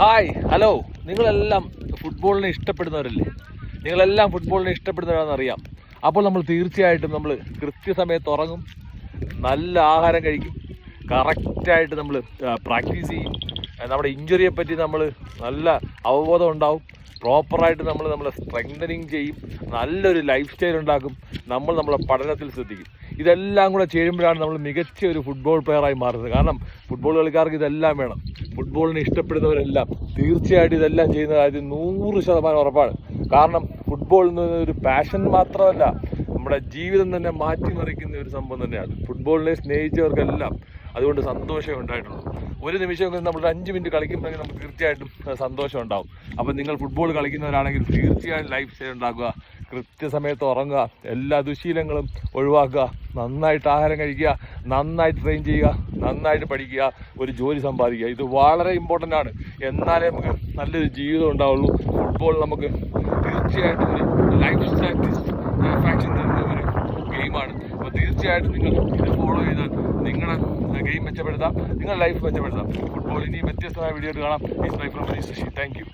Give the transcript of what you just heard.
Hi hello, നിങ്ങളെല്ലാം ഫുട്ബോളിനെ ഇഷ്ടപ്പെടുന്നവരല്ലേ? നിങ്ങളെല്ലാം ഫുട്ബോളിനെ ഇഷ്ടപ്പെടുന്നവരാണെന്നറിയാം. അപ്പോൾ നമ്മൾ തീർച്ചയായിട്ടും നമ്മൾ കൃത്യസമയത്ത് ഉറങ്ങും, നല്ല ആഹാരം കഴിക്കും, കറക്റ്റായിട്ട് നമ്മൾ പ്രാക്ടീസ് ചെയ്യും. നമ്മുടെ ഇഞ്ചുറിയെ പറ്റി നമ്മൾ നല്ല അവബോധം ഉണ്ടാവും. പ്രോപ്പറായിട്ട് നമ്മളെ സ്ട്രെങ്തനിങ് ചെയ്യും, നല്ലൊരു ലൈഫ് സ്റ്റൈൽ ഉണ്ടാക്കും, നമ്മളെ പഠനത്തിൽ ശ്രദ്ധിക്കും. ഇതെല്ലാം കൂടെ ചേരുമ്പോഴാണ് നമ്മൾ മികച്ച ഒരു ഫുട്ബോൾ പ്ലെയറായി മാറുന്നത്. കാരണം ഫുട്ബോൾ കളിക്കാർക്ക് ഇതെല്ലാം വേണം. ഫുട്ബോളിനെ ഇഷ്ടപ്പെടുന്നവരെല്ലാം തീർച്ചയായിട്ടും ഇതെല്ലാം ചെയ്യുന്ന കാര്യം 100% ഉറപ്പാണ്. കാരണം ഫുട്ബോൾ എന്ന് ഒരു പാഷൻ മാത്രമല്ല, നമ്മുടെ ജീവിതം തന്നെ മാറ്റിമറിക്കുന്ന ഒരു സംഭവം തന്നെയാണ്. ഫുട്ബോളിനെ സ്നേഹിച്ചവർക്കെല്ലാം അതുകൊണ്ട് സന്തോഷമേ ഉണ്ടായിട്ടുള്ളൂ. ഒരു നിമിഷമെങ്കിലും നമ്മൾ 5 മിനിറ്റ് കളിക്കുമ്പോഴെങ്കിൽ നമുക്ക് തീർച്ചയായിട്ടും സന്തോഷം ഉണ്ടാവും. അപ്പം നിങ്ങൾ ഫുട്ബോൾ കളിക്കുന്നവരാണെങ്കിൽ തീർച്ചയായും ലൈഫ് സ്റ്റൈൽ ഉണ്ടാക്കുക, കൃത്യസമയത്ത് ഉറങ്ങുക, എല്ലാ ദുശീലങ്ങളും ഒഴിവാക്കുക, നന്നായിട്ട് ആഹാരം കഴിക്കുക, നന്നായിട്ട് ട്രെയിൻ ചെയ്യുക, നന്നായിട്ട് പഠിക്കുക, ഒരു ജോലി സമ്പാദിക്കുക. ഇത് വളരെ ഇമ്പോർട്ടൻ്റ് ആണ്. എന്നാലേ നമുക്ക് നല്ലൊരു ജീവിതം ഉണ്ടാവുള്ളൂ. ഫുട്ബോൾ നമുക്ക് തീർച്ചയായിട്ടും ഒരു ലൈഫ് സാറ്റിസ്ഫാക്ഷൻ തരുന്ന ഒരു ഗെയിമാണ്. അപ്പോൾ തീർച്ചയായിട്ടും നിങ്ങൾ ഇത് ഫോളോ ചെയ്താൽ നിങ്ങളുടെ ഗെയിം മെച്ചപ്പെടുത്താം, നിങ്ങളുടെ ലൈഫ് മെച്ചപ്പെടുത്താം. ഫുട്ബോൾ ഇനി വ്യത്യസ്തമായ വീഡിയോ കാണാം. It's my from Manish. Thank you.